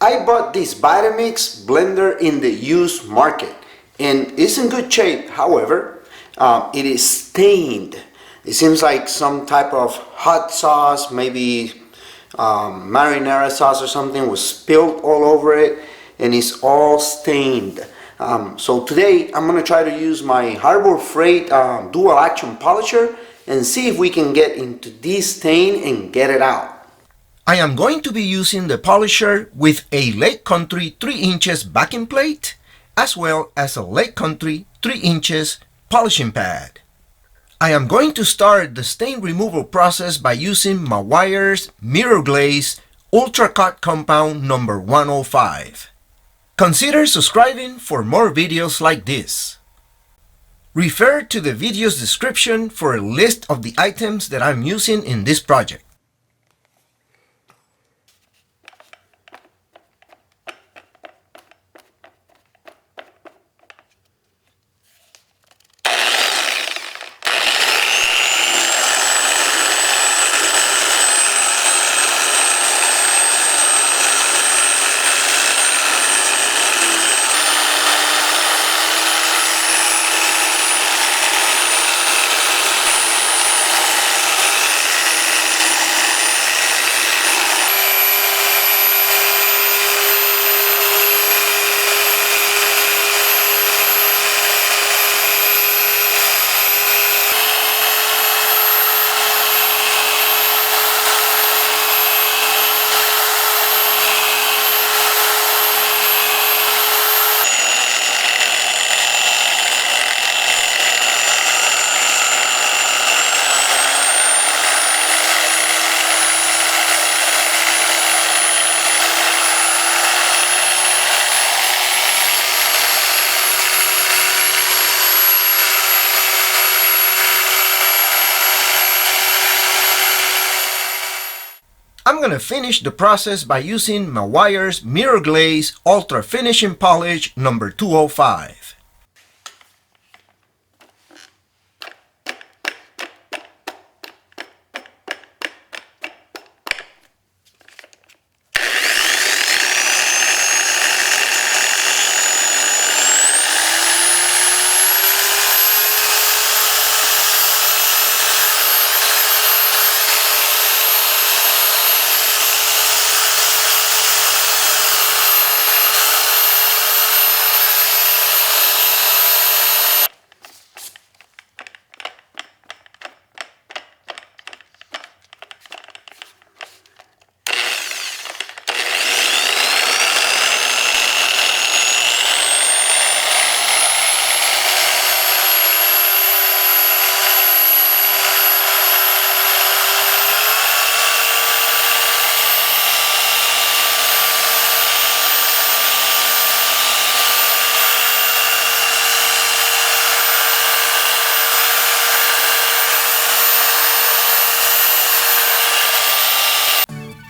I bought this Vitamix blender in the used market and it's in good shape. However, it is stained. It seems like some type of hot sauce, maybe marinara sauce or something was spilled all over it and it's all stained. So today I'm going to try to use my Harbor Freight dual action polisher and see if we can get into this stain and get it out. I am going to be using the polisher with a Lake Country 3 inches backing plate as well as a Lake Country 3 inches polishing pad. I am going to start the stain removal process by using Meguiar's Mirror Glaze Ultra Cut Compound number 105. Consider subscribing for more videos like this. Refer to the video's description for a list of the items that I'm using in this project. I'm going to finish the process by using Meguiar's Mirror Glaze Ultra Finishing Polish number 205.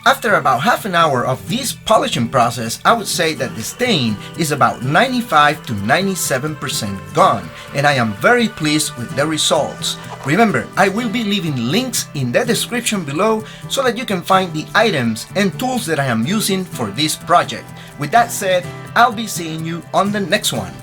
After about half an hour of this polishing process, I would say that the stain is about 95 to 97% gone, and I am very pleased with the results. Remember, I will be leaving links in the description below so that you can find the items and tools that I am using for this project. With that said, I'll be seeing you on the next one.